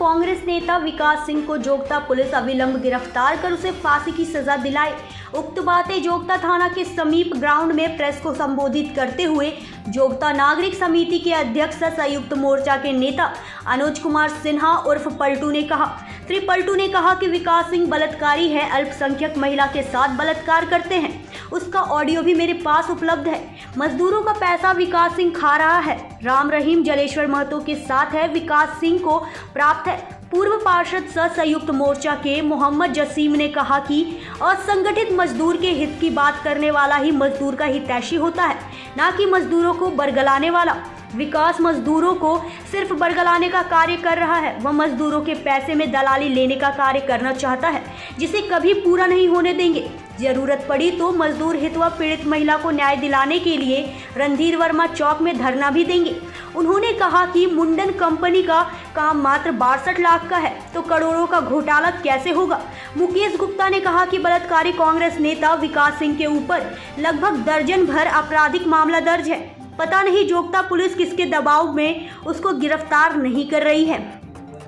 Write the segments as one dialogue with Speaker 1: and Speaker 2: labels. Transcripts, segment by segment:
Speaker 1: कांग्रेस नेता विकास सिंह को जोगता पुलिस अविलंब गिरफ्तार कर उसे फांसी की सजा दिलाए। उक्त बातें जोगता थाना के समीप ग्राउंड में प्रेस को संबोधित करते हुए जोगता नागरिक समिति के अध्यक्ष संयुक्त मोर्चा के नेता अनुज कुमार सिन्हा उर्फ पलटू ने कहा। श्री पलटू ने कहा कि विकास सिंह बलात्कारी है, अल्पसंख्यक महिला के साथ बलात्कार करते हैं, उसका ऑडियो भी मेरे पास उपलब्ध है। मजदूरों का पैसा विकास सिंह खा रहा है। राम रहीम जलेश्वर महतो के साथ है, विकास सिंह को प्राप्त है। पूर्व पार्षद संयुक्त मोर्चा के मोहम्मद जसीम ने कहा कि असंगठित मजदूर के हित की बात करने वाला ही मजदूर का हितैषी होता है, ना कि मजदूरों को बरगलाने वाला। विकास मजदूरों को सिर्फ बरगलाने का कार्य कर रहा है, वह मजदूरों के पैसे में दलाली लेने का कार्य करना चाहता है, जिसे कभी पूरा नहीं होने देंगे। जरूरत पड़ी तो मजदूर हित व पीड़ित महिला को न्याय दिलाने के लिए रणधीर वर्मा चौक में धरना भी देंगे। उन्होंने कहा कि मुंडन कंपनी का काम मात्र 62 लाख का है तो करोड़ों का घोटाला कैसे होगा। मुकेश गुप्ता ने कहा कि बलात्कारी कांग्रेस नेता विकास सिंह के ऊपर लगभग दर्जन भर आपराधिक मामला दर्ज है। पता नहीं जोगता पुलिस किसके दबाव में उसको गिरफ्तार नहीं कर रही है।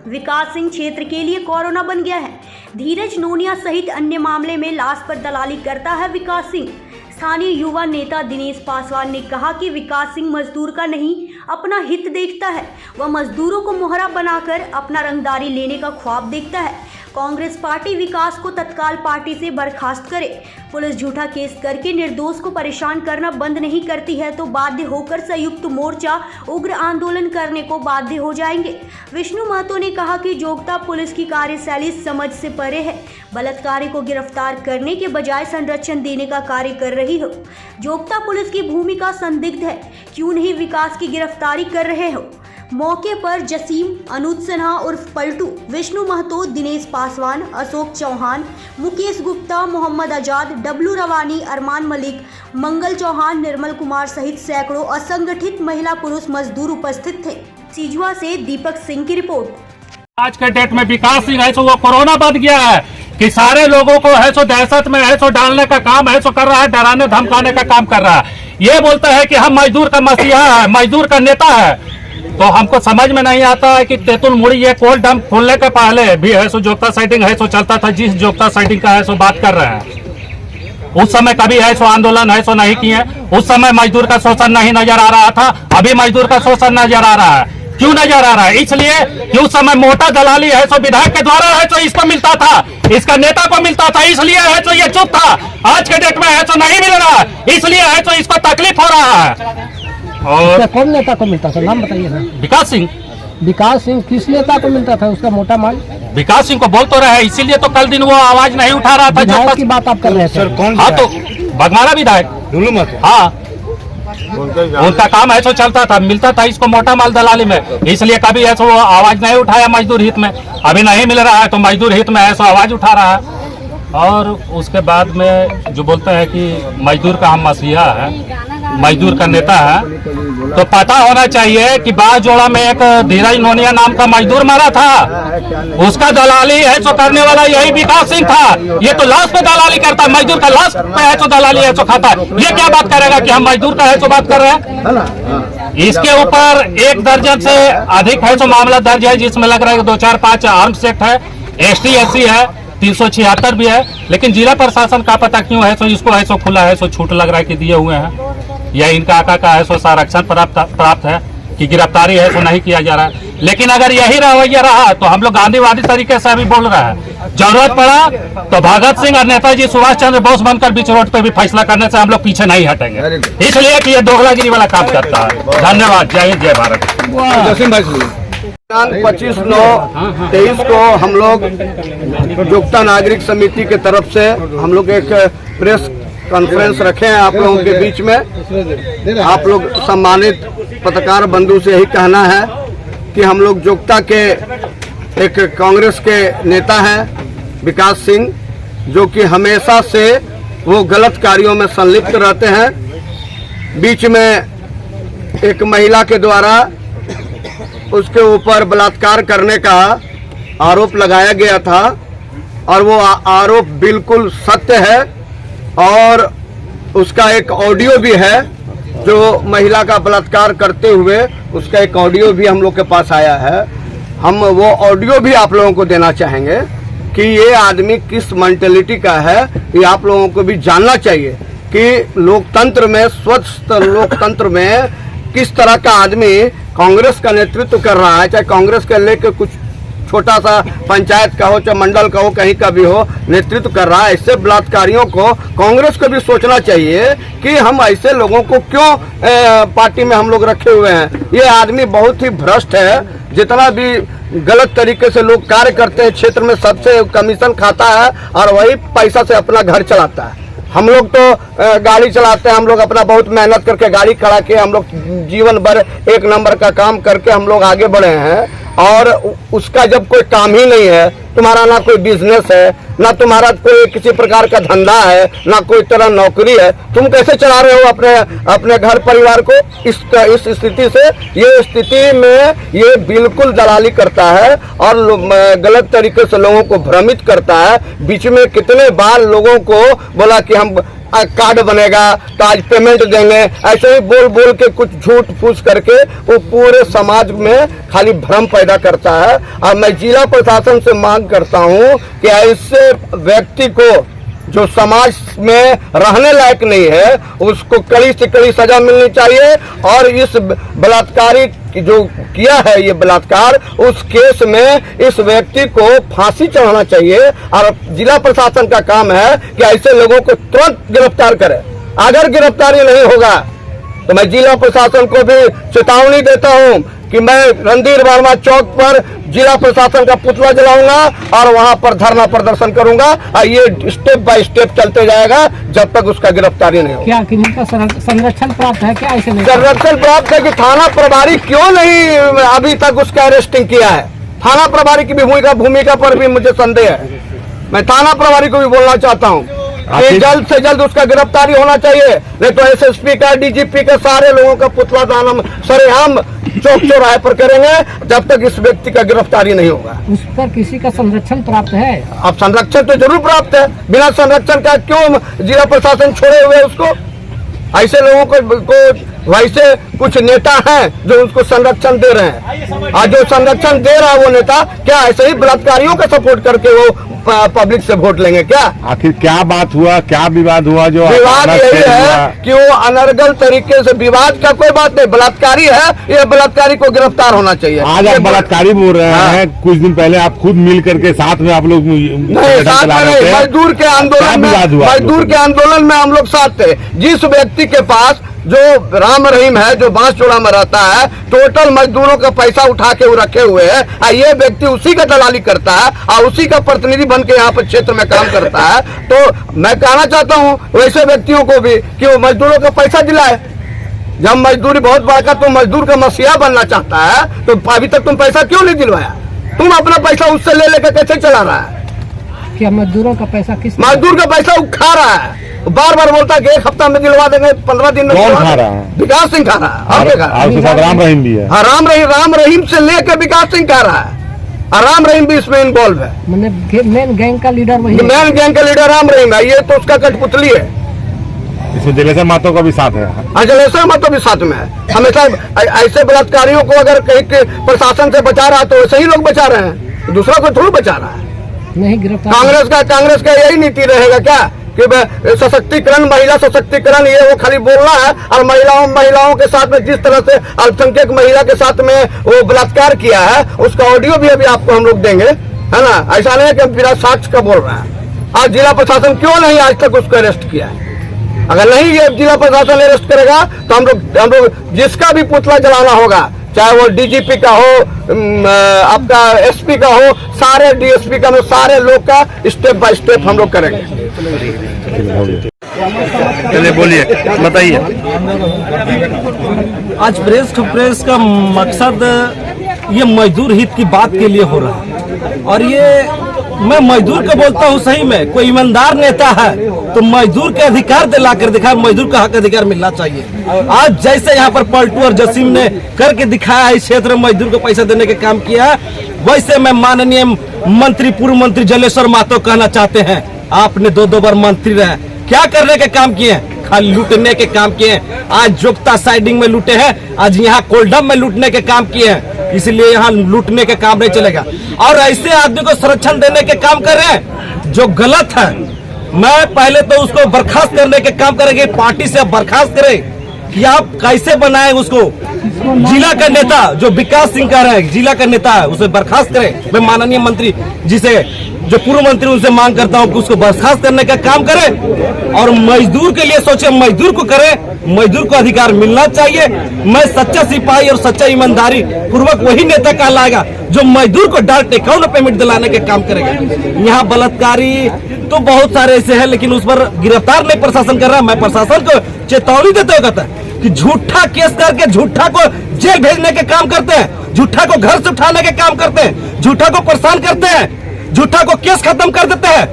Speaker 1: विकास सिंह क्षेत्र के लिए कोरोना बन गया है। धीरज नोनिया सहित अन्य मामले में लाश पर दलाली करता है विकास सिंह। स्थानीय युवा नेता दिनेश पासवान ने कहा कि विकास सिंह मजदूर का नहीं अपना हित देखता है, वह मजदूरों को मोहरा बनाकर अपना रंगदारी लेने का ख्वाब देखता है। कांग्रेस पार्टी विकास को तत्काल पार्टी से बर्खास्त करे। पुलिस झूठा केस करके निर्दोष को परेशान करना बंद नहीं करती है तो बाध्य होकर संयुक्त मोर्चा उग्र आंदोलन करने को बाध्य हो जाएंगे। विष्णु महतो ने कहा कि जोगता पुलिस की कार्यशैली समझ से परे है, बलात्कारी को गिरफ्तार करने के बजाय संरक्षण देने का कार्य कर रही हो। जोगता पुलिस की भूमिका संदिग्ध है, क्यों नहीं विकास की गिरफ्तारी कर रहे हो। मौके पर जसीम, अनुज सिन्हा उर्फ पलटू, विष्णु महतो, दिनेश पासवान, अशोक चौहान, मुकेश गुप्ता, मोहम्मद आजाद, डब्लू रवानी, अरमान मलिक, मंगल चौहान, निर्मल कुमार सहित सैकड़ों असंगठित महिला पुरुष मजदूर उपस्थित थे। सिजुआ से दीपक सिंह की रिपोर्ट।
Speaker 2: आज के डेट में विकास सिंह है सो वो कोरोना बन गया है कि सारे लोगों को है सो दहशत में है सो डालने का काम है सो कर रहा है, डराने धमकाने का काम कर रहा है। ये बोलता है कि हम मजदूर का मसीहा है, मजदूर का नेता है। तो हमको समझ में नहीं आता है कि तेतुल मुड़ी ये कोल डैम खोलने के पहले भी है सो जोगता साइटिंग है सो चलता था। जिस जोगता साइटिंग का है सो बात कर रहे हैं, उस समय कभी है सो आंदोलन है सो नहीं किए। उस समय मजदूर का शोषण नहीं नजर आ रहा था, अभी मजदूर का शोषण नजर आ रहा है। क्यों नजर आ रहा है? इसलिए कि उस समय मोटा दलाली है सो विधायक के द्वारा है सो इसको मिलता था, इसका नेता को मिलता था, इसलिए है सो ये चुप था। आज के डेट में है सो नहीं मिल रहा, इसलिए है सो इसको तकलीफ हो रहा है।
Speaker 3: और कौन नेता को मिलता था, नाम बताइए ना।
Speaker 2: विकास सिंह।
Speaker 3: विकास सिंह किस नेता को मिलता था, उसका मोटा माल?
Speaker 2: विकास सिंह को बोल तो रहे, इसीलिए तो कल दिन वो आवाज नहीं उठा रहा था।
Speaker 3: विधायक की बात आप कर रहे थे?
Speaker 2: हाँ तो बगमारा विधायक, हाँ उनका काम है सो चलता था, मिलता था इसको मोटा माल दलाली में, इसलिए कभी ऐसा वो आवाज नहीं उठाया मजदूर हित में। अभी नहीं मिल रहा है तो मजदूर हित में ऐसा आवाज उठा रहा है। और उसके बाद में जो बोलते हैं कि मजदूर का हम मसीहा है, मजदूर का नेता है, तो पता होना चाहिए कि बाजोड़ा में एक धीरज नोनिया नाम का मजदूर मरा था, उसका दलाली है सो करने वाला यही विकास सिंह था। ये तो लाश पे दलाली करता है, मजदूर का लाश पे है सो दलाली है सो खाता है। ये क्या बात करेगा कि हम मजदूर का है सो बात कर रहे हैं। इसके ऊपर 1 दर्जन से अधिक है सो मामला दर्ज है, जिसमें लग रहा है 2, 4, 5 आर्म्स एक्ट है, ST SC है, 376 भी है। लेकिन जिला प्रशासन का पता क्यों है सो इसको है सो खुला है सो छूट लग रहा है कि दिए हुए हैं, या इनका आका का है सो संरक्षण प्राप्त है कि गिरफ्तारी है सो नहीं किया जा रहा है। लेकिन अगर यही रवैया रहा तो हम लोग गांधीवादी तरीके से अभी बोल रहे हैं, जरूरत पड़ा तो भगत सिंह और नेताजी सुभाष चंद्र बोस बनकर बीच रोड पे भी फैसला करने से हम लोग पीछे नहीं हटेंगे, इसलिए कि ये दोगलागिरी वाला काम करता है। धन्यवाद। जय हिंद, जय भारत।
Speaker 4: 25/9/23 को हम लोग जोगता नागरिक समिति के तरफ से हम लोग एक प्रेस कॉन्फ्रेंस रखे हैं आप लोगों के बीच में। आप लोग सम्मानित पत्रकार बंधु से यही कहना है कि हम लोग जोगता के एक कांग्रेस के नेता हैं विकास सिंह, जो कि हमेशा से वो गलत कार्यों में संलिप्त रहते हैं। बीच में एक महिला के द्वारा उसके ऊपर बलात्कार करने का आरोप लगाया गया था और वो आरोप बिल्कुल सत्य है और उसका एक ऑडियो भी है जो महिला का बलात्कार करते हुए, उसका एक ऑडियो भी हम लोग के पास आया है। हम वो ऑडियो भी आप लोगों को देना चाहेंगे कि ये आदमी किस मेंटेलिटी का है, ये आप लोगों को भी जानना चाहिए कि लोकतंत्र में, स्वच्छ लोकतंत्र में किस तरह का आदमी कांग्रेस का नेतृत्व कर रहा है, चाहे कांग्रेस के लेकर कुछ छोटा सा पंचायत का हो, चाहे मंडल का हो, कहीं का भी हो, नेतृत्व कर रहा है। ऐसे बलात्कारियों को कांग्रेस को भी सोचना चाहिए कि हम ऐसे लोगों को क्यों पार्टी में हम लोग रखे हुए हैं। ये आदमी बहुत ही भ्रष्ट है, जितना भी गलत तरीके से लोग कार्य करते हैं क्षेत्र में सबसे कमीशन खाता है और वही पैसा से अपना घर चलाता है। हम लोग तो गाड़ी चलाते हैं, हम लोग अपना बहुत मेहनत करके गाड़ी खड़ा के हम लोग जीवन भर एक नंबर का काम करके हम लोग आगे बढ़े हैं, और उसका जब कोई काम ही नहीं है, तुम्हारा ना कोई बिजनेस है, ना तुम्हारा कोई किसी प्रकार का धंधा है, ना कोई तरह नौकरी है, तुम कैसे चला रहे हो अपने घर परिवार को? इस स्थिति से, ये स्थिति में ये बिल्कुल दलाली करता है और गलत तरीके से लोगों को भ्रमित करता है। बीच में कितने बार लोगों को बोला कि हम कार्ड बनेगा तो आज पेमेंट देंगे, ऐसे ही बोल बोल के कुछ झूठ फूस करके वो पूरे समाज में खाली भ्रम पैदा करता है। और मैं जिला प्रशासन से मांग करता हूं कि ऐसे व्यक्ति को जो समाज में रहने लायक नहीं है उसको कड़ी से कड़ी सजा मिलनी चाहिए, और इस बलात्कारी जो किया है ये बलात्कार, उस केस में इस व्यक्ति को फांसी चढ़ाना चाहिए। और जिला प्रशासन का काम है कि ऐसे लोगों को तुरंत गिरफ्तार करे। अगर गिरफ्तारी नहीं होगा तो मैं जिला प्रशासन को भी चेतावनी देता हूं कि मैं रणधीर वर्मा चौक पर जिला प्रशासन का पुतला जलाऊंगा और वहां पर धरना प्रदर्शन करूंगा, और ये स्टेप बाय स्टेप चलते जाएगा जब तक उसका गिरफ्तारी नहीं हो।
Speaker 3: क्या कि उनका संरक्षण प्राप्त है क्या? ऐसे नहीं
Speaker 4: संरक्षण प्राप्त है कि थाना प्रभारी क्यों नहीं अभी तक उसका अरेस्टिंग किया है? थाना प्रभारी की भी भूमिका पर भी मुझे संदेह है। मैं थाना प्रभारी को भी बोलना चाहता हूँ कि जल्द से जल्द उसका गिरफ्तारी होना चाहिए, नहीं तो एसएसपी का, डीजीपी का, सारे लोगों का पुतला दान हम सरेआम चौक चौराहे पर करेंगे जब तक इस व्यक्ति का गिरफ्तारी नहीं होगा।
Speaker 3: उस पर किसी का संरक्षण प्राप्त है?
Speaker 4: अब संरक्षण तो जरूर प्राप्त है, बिना संरक्षण का क्यों जिला प्रशासन छोड़े हुए उसको? ऐसे लोगों को वैसे कुछ नेता हैं जो उसको संरक्षण दे रहे हैं, और जो संरक्षण दे रहा है वो नेता क्या ऐसे ही बलात्कारियों का सपोर्ट करके वो पब्लिक से वोट लेंगे क्या?
Speaker 5: आखिर क्या बात हुआ, क्या विवाद हुआ? जो
Speaker 4: विवाद यही है कि वो अनर्गल तरीके से, विवाद का कोई बात नहीं, बलात्कारी है, ये बलात्कारी को गिरफ्तार होना चाहिए।
Speaker 5: आज आप बलात्कारी बोल रहे हैं, कुछ दिन पहले आप खुद मिल करके साथ में आप लोग
Speaker 4: नहीं, साथ में नहीं, मजदूर के आंदोलन में हम लोग साथ थे। जिस व्यक्ति के पास जो राम रहीम है, जो बांसचोड़ा में रहता है, टोटल मजदूरों का पैसा उठा के वो रखे हुए हैं, और ये व्यक्ति उसी का दलाली करता है और उसी का प्रतिनिधि बन के यहाँ पर क्षेत्र में काम करता है। तो मैं कहना चाहता हूँ वैसे व्यक्तियों को भी कि वो मजदूरों का पैसा दिलाए। जब मजदूरी बहुत बड़का तुम मजदूर का मसीहा बनना चाहता है तो अभी तक तुम पैसा क्यों नहीं दिलवाया? तुम अपना पैसा उससे ले लेकर कैसे चला रहा है?
Speaker 3: क्या मजदूरों का पैसा किस?
Speaker 4: मजदूर का पैसा वो खा रहा है, बार बार बोलता है कि 1 हफ्ता में दिलवा देंगे, 15 दिन में।
Speaker 5: कौन खा रहा है?
Speaker 4: विकास सिंह खा रहा है।
Speaker 5: आपके साथ राम रहीम भी है?
Speaker 4: हाँ, राम रहीम से लेकर विकास सिंह खा रहा है, और राम रहीम भी इसमें इन्वॉल्व है।
Speaker 3: मेन गैंग का लीडर वही है।
Speaker 4: मेन गैंग का लीडर राम रहीम है, ये तो उसका कठपुतली है।
Speaker 5: इसमें जलेसर महतो का भी साथ है?
Speaker 4: हाँ, जलेसर महतो भी साथ में है। हमेशा ऐसे बलात्कारियों को अगर कहीं प्रशासन से बचा रहा है तो वैसे ही लोग बचा रहे हैं, दूसरा कोई थोड़ा बचा रहा है।
Speaker 3: नहीं गिरफ्तार।
Speaker 4: कांग्रेस का यही नीति रहेगा क्या कि सशक्तिकरण, महिला सशक्तिकरण, ये वो खाली बोलना है, और महिलाओं के साथ में जिस तरह से अल्पसंख्यक महिला के साथ में वो बलात्कार किया है उसका ऑडियो भी अभी आपको हम लोग देंगे, है ना? ऐसा नहीं है कि हम बिना साक्ष्य का बोल रहे हैं। आज जिला प्रशासन क्यों नहीं आज तक उसको अरेस्ट किया है? अगर नहीं ये जिला प्रशासन अरेस्ट करेगा तो हम लोग जिसका भी पुतला जलाना होगा, चाहे वो डीजीपी का हो, आपका एसपी का हो, सारे डीएसपी का, सारे लोग का स्टेप बाय स्टेप हम लोग करेंगे।
Speaker 6: चलिए बोलिए, बताइए।
Speaker 7: आज प्रेस का मकसद ये मजदूर हित की बात के लिए हो रहा है, और ये मैं मजदूर को बोलता हूँ, सही में कोई ईमानदार नेता है तो मजदूर के अधिकार दिला कर दिखाए, मजदूर का हक अधिकार मिलना चाहिए। आज जैसे यहाँ पर पलटू और जसीम ने करके दिखाया है, इस क्षेत्र में मजदूर को पैसा देने के काम किया है, वैसे मैं माननीय मंत्री, पूर्व मंत्री जलेसर महतो कहना चाहते हैं, आपने 2 बार मंत्री रहे, क्या करने के काम किए हैं? खाली लूटने के काम किए हैं। आज जोगता साइडिंग में लूटे हैं, आज यहाँ कोल्डम में लूटने के काम किए हैं, इसलिए यहाँ लूटने के काम नहीं चलेगा। और ऐसे आदमी को संरक्षण देने के काम कर रहे हैं जो गलत है। मैं पहले तो उसको बर्खास्त करने के काम करेंगे, पार्टी से बर्खास्त करें कि आप कैसे बनाए उसको। जिला का नेता जो विकास सिंह कह रहे हैं, जिला का नेता है, उसे बर्खास्त करें। मैं माननीय मंत्री जिसे जो पूर्व मंत्री उनसे मांग करता हूं कि उसको बर्खास्त करने का काम करें और मजदूर के लिए सोचे, मजदूर को करें, मजदूर को अधिकार मिलना चाहिए। मैं सच्चा सिपाही और सच्चा ईमानदारी पूर्वक वही नेता कहलाएगा जो मजदूर को डायरेक्ट अकाउंट पेमेंट दिलाने के काम करेगा। यहाँ बलात्कारी तो बहुत सारे ऐसे हैं, लेकिन उस पर गिरफ्तार नहीं प्रशासन कर रहा। मैं प्रशासन को चेतावनी देते हुए कहता है कि झूठा केस करके झूठा को जेल भेजने के काम करते हैं, झूठा को घर से उठाने के काम करते हैं, झूठा को परेशान करते हैं, झूठा को केस खत्म कर देते हैं।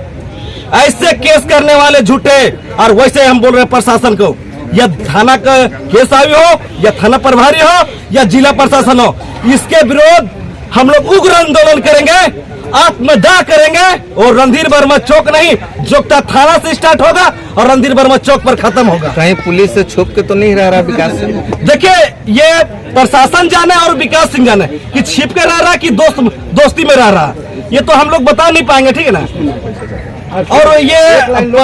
Speaker 7: ऐसे केस करने वाले झूठे, और वैसे हम बोल रहे हैं प्रशासन को, या थाना का केस आयु हो, या थाना प्रभारी हो, या जिला प्रशासन हो, इसके विरोध हम लोग उग्र आंदोलन करेंगे, आत्मदाह करेंगे। और रणधीर वर्मा चौक नहीं, जोगता थाना से स्टार्ट होगा और रणधीर वर्मा चौक पर खत्म होगा।
Speaker 6: कहीं पुलिस से छुप के तो नहीं रह रहा विकास सिंह?
Speaker 7: देखिए, ये प्रशासन जाने और विकास सिंह जाने कि छिप के रह रहा है कि दोस्ती में रह रहा है, ये तो हम लोग बता नहीं पाएंगे, ठीक है ना। और ये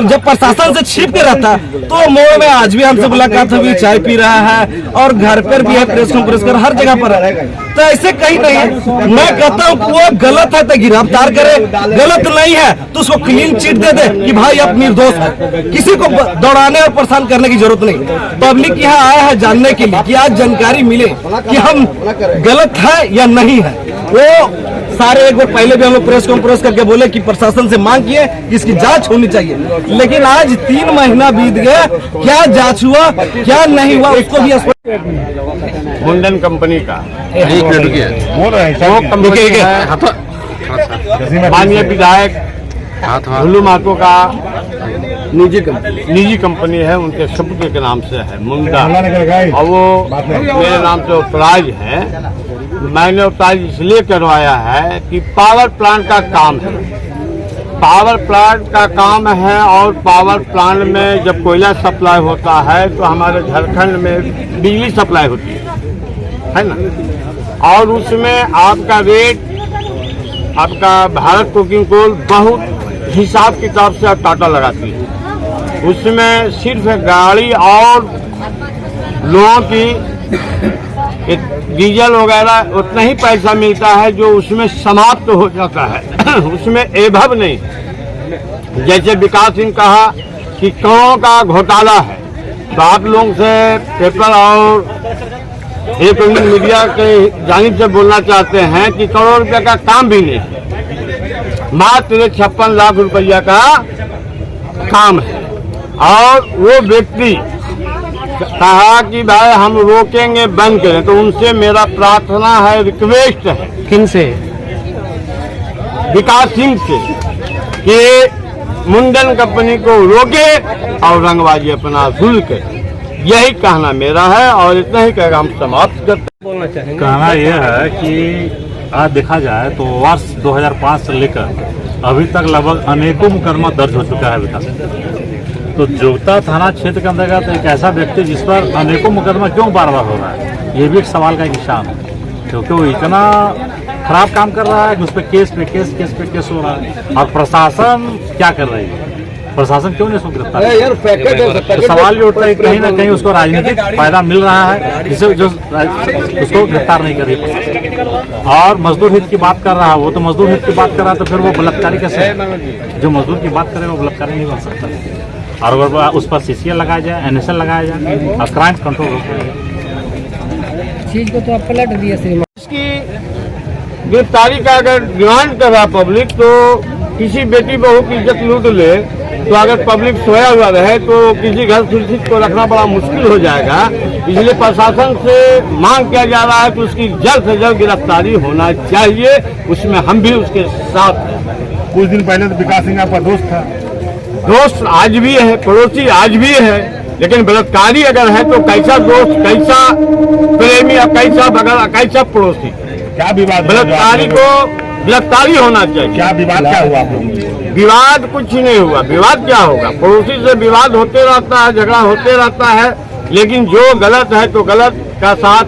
Speaker 7: जब प्रशासन से छिप के रहता तो मोड़ में आज भी हमसे मुलाकात हुई, चाय पी रहा है और घर पर भी है, प्रेस कॉन्फ्रेंस कर हर जगह पर है। तो ऐसे कहीं नहीं है। मैं कहता हूँ वो गलत है तो गिरफ्तार करे, गलत नहीं है तो उसको क्लीन चिट दे दे कि भाई आप निर्दोष है। किसी को दौड़ाने और परेशान करने की जरूरत नहीं। पब्लिक यहाँ आया है जानने के लिए कि आज जानकारी मिले कि हम गलत है या नहीं है। वो सारे एक बार पहले भी हम लोग प्रेस कॉन्फ्रेंस करके बोले कि प्रशासन से मांग किए कि इसकी जांच होनी चाहिए, लेकिन आज 3 महीना बीत गया, क्या जांच हुआ क्या नहीं हुआ उसको भी
Speaker 5: मुंडन कंपनी का
Speaker 6: बोल रहे हैं
Speaker 5: माननीय विधायक भुल्लू महतो का निजी कंपनी है, उनके सुपुत्र के नाम से है मुंडा, और वो मेरे नाम से उपराज है। मैंने उपराज इसलिए करवाया है कि पावर प्लांट का काम है, पावर प्लांट का काम है, और पावर प्लांट में जब कोयला सप्लाई होता है तो हमारे झारखंड में बिजली सप्लाई होती है ना, और उसमें आपका रेट, आपका भारत कोकिंग कोल बहुत हिसाब किताब से टाटा लगाती है। उसमें सिर्फ गाड़ी और लोगों की डीजल वगैरह उतना ही पैसा मिलता है जो उसमें समाप्त हो जाता है, उसमें एभव नहीं। जैसे विकास सिंह कहा कि करोड़ों का घोटाला है, तो आप लोगों से पेपर और इलेक्ट्रॉनिक मीडिया के जानिब से बोलना चाहते हैं कि करोड़ रुपये का काम भी नहीं है, मात्र 56 लाख रुपया का काम है। और वो व्यक्ति कहा कि भाई हम रोकेंगे, बंद करें, तो उनसे मेरा प्रार्थना है, रिक्वेस्ट है,
Speaker 3: किन से?
Speaker 5: विकास सिंह से, कि मुंडन कंपनी को रोके और रंगबाजी अपना शुरू करे। यही कहना मेरा है और इतना ही कहकर हम समाप्त करते हैं।
Speaker 2: कहना यह है कि आज देखा जाए तो वर्ष 2005 से लेकर अभी तक लगभग अनेकों मुकदमा दर्ज हो चुका है विकास। तो जोगता थाना क्षेत्र के अंतर्गत एक ऐसा व्यक्ति जिस पर अनेकों मुकदमा क्यों बार बार हो रहा है, ये भी एक सवाल का निशान है, क्योंकि वो इतना खराब काम कर रहा है कि उस पर केस पे केस हो रहा है। और प्रशासन क्या कर रही है, प्रशासन क्यों नहीं उसको गिरफ्तार? तो सवाल ये उठता है कहीं ना कहीं उसको राजनीतिक फायदा मिल रहा है जिससे जो उसको गिरफ्तार नहीं कर रही। और मजदूर हित की बात कर रहा है, वो तो मजदूर हित की बात कर रहा है, तो फिर वो बलात्कारी कैसे? जो मजदूर की बात करे वो बलात्कारी नहीं बन सकता। और अगर उस पर CCL लगाया जाए, NSL लगाया जाए और क्राइम कंट्रोल हो
Speaker 3: चीज को तो आप पलट दिया श्रीमान।
Speaker 5: इसकी गिरफ्तारी का अगर डिमांड कर रहा पब्लिक, तो किसी बेटी बहू की इज्जत लूट ले, तो अगर पब्लिक सोया हुआ रहे तो किसी घर सुरक्षित को रखना बड़ा मुश्किल हो जाएगा। इसलिए प्रशासन से मांग किया जा रहा है कि उसकी जल्द से जल्द गिरफ्तारी होना चाहिए, उसमें हम भी उसके साथ हैं। कुछ दिन पहले तो विकास सिंह आपका दोस्त था, दोस्त आज भी है, पड़ोसी आज भी है, लेकिन बलात्कारी अगर है तो कैसा दोस्त, कैसा प्रेमी और कैसा बगल, कैसा पड़ोसी? क्या विवाद? बलात्कारी को गिरफ्तारी होना चाहिए।
Speaker 8: क्या विवाद क्या हुआ आप लोगों में?
Speaker 5: विवाद कुछ नहीं हुआ, विवाद क्या होगा, पड़ोसी से विवाद होते रहता है, झगड़ा होते रहता है, लेकिन जो गलत है तो गलत का साथ